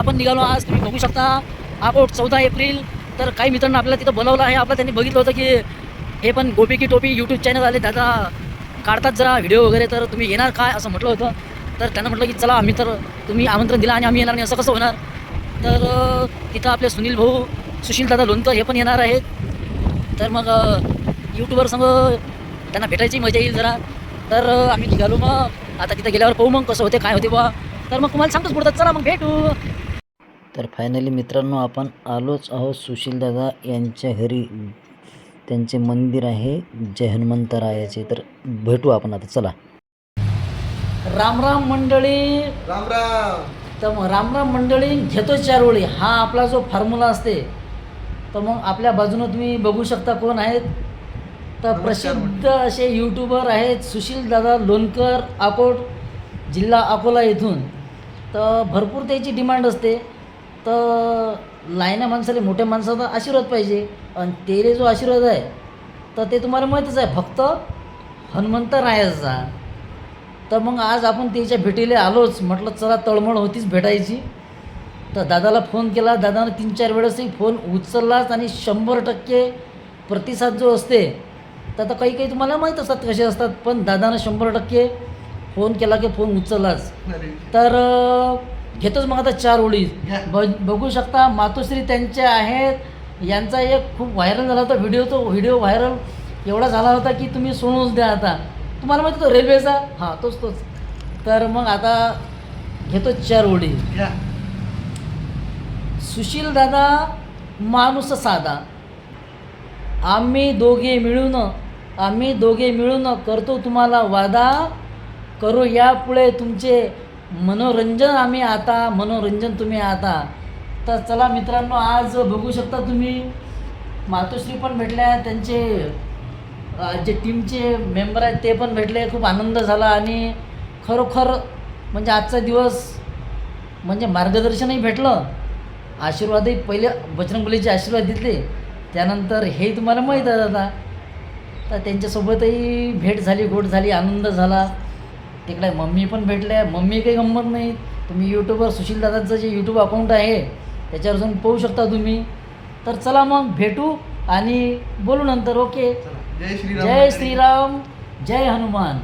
आपण निघालो आज, तुम्ही बघू शकता. About 14 April. तर काही मित्रांना आपल्याला तिथं बोलावलं आहे. आपल्याला त्यांनी बघितलं होतं की हे पण गोपी की टोपी यूट्यूब चॅनल आले, दादा काढतात जरा व्हिडिओ वगैरे, तर तुम्ही येणार काय असं म्हटलं होतं. तर त्यांना म्हटलं की चला, आम्ही तर तुम्ही आमंत्रण दिलं आणि आम्ही येणार नाही असं कसं होणार. तर तिथं आपले सुनील भाऊ, सुशील दादा लोणकर हे पण येणार आहेत. तर मग यूट्यूबर संग त्यांना भेटायची मजा येईल जरा. तर आम्ही निघालो. मग आता तिथे गेल्यावर पाहू मग कसं होते काय होते बा. तर मग तुम्हाला सांगतोच पुढं, चला मग भेटू. तर फायनली मित्रांनो आपण आलोच आहोत सुशीलदादा यांच्या घरी. त्यांचे मंदिर आहे जय हनुमंतरायाचे. तर भेटू आपण आता, चला. राम राम मंडळी. राम राम. तर मग राम राम मंडळी, घेतो चार ओळी हा आपला जो फॉर्म्युला असते. तर मग आपल्या बाजूनं तुम्ही बघू शकता कोण आहेत. तर प्रसिद्ध असे यूट्यूबर आहेत सुशीलदादा लोणकर, अकोट जिल्हा अकोला येथून. तर भरपूर त्याची डिमांड असते. तर लायना माणसाला मोठ्या माणसाचा आशीर्वाद पाहिजे. आणि तेरे जो आशीर्वाद आहे तर ते तुम्हाला माहीतच आहे, फक्त हनुमंतरायाचा. तर मग आज आपण त्याच्या भेटीला आलोच. म्हटलं चला, तळमळ होतीच भेटायची. तर दादाला फोन केला. दादानं 3-4 वेळेसही फोन उचललाच आणि 100% प्रतिसाद जो असते. तर आता काही काही तुम्हाला माहीत असतात कसे असतात, पण दादानं 100% फोन केला की फोन उचललाच. तर घेतोच मग आता 4 ओळी. बघू शकता मातोश्री त्यांचे आहेत. यांचा एक खूप व्हायरल झाला होता व्हिडिओ. तो व्हिडिओ व्हायरल एवढा झाला होता की तुम्ही सोडूनच द्या. आता तुम्हाला माहिती तो रेल्वेचा, हां तोच. तर मग आता घेतो 4 ओळी. सुशील दादा माणूस साधा, आम्ही दोघे मिळून करतो तुम्हाला वादा. करू यापुढे तुमचे मनोरंजन तुम्ही आता. तर चला मित्रांनो, आज बघू शकता तुम्ही मातोश्री पण भेटल्या, त्यांचे जे टीमचे मेंबर आहेत ते पण भेटले. खूप आनंद झाला आणि खरोखर म्हणजे आजचा दिवस म्हणजे मार्गदर्शनही भेटलं, आशीर्वादही पहिले बजरंगबलीचे आशीर्वाद घेतले, त्यानंतर हे तुम्हाला माहीत आहे दादा. तर त्यांच्यासोबतही भेट झाली, गोड झाली, आनंद झाला. तिकडे मम्मी पण भेटल्या. मम्मी काही गंमत नाही. तुम्ही यूट्यूबवर सुशीलदादांचं जे यूट्यूब अकाउंट आहे त्याच्यावर जाऊन पाहू शकता तुम्ही. तर चला मग भेटू आणि बोलू नंतर. ओके. जय श्रीराम. जय श्रीराम, जय हनुमान.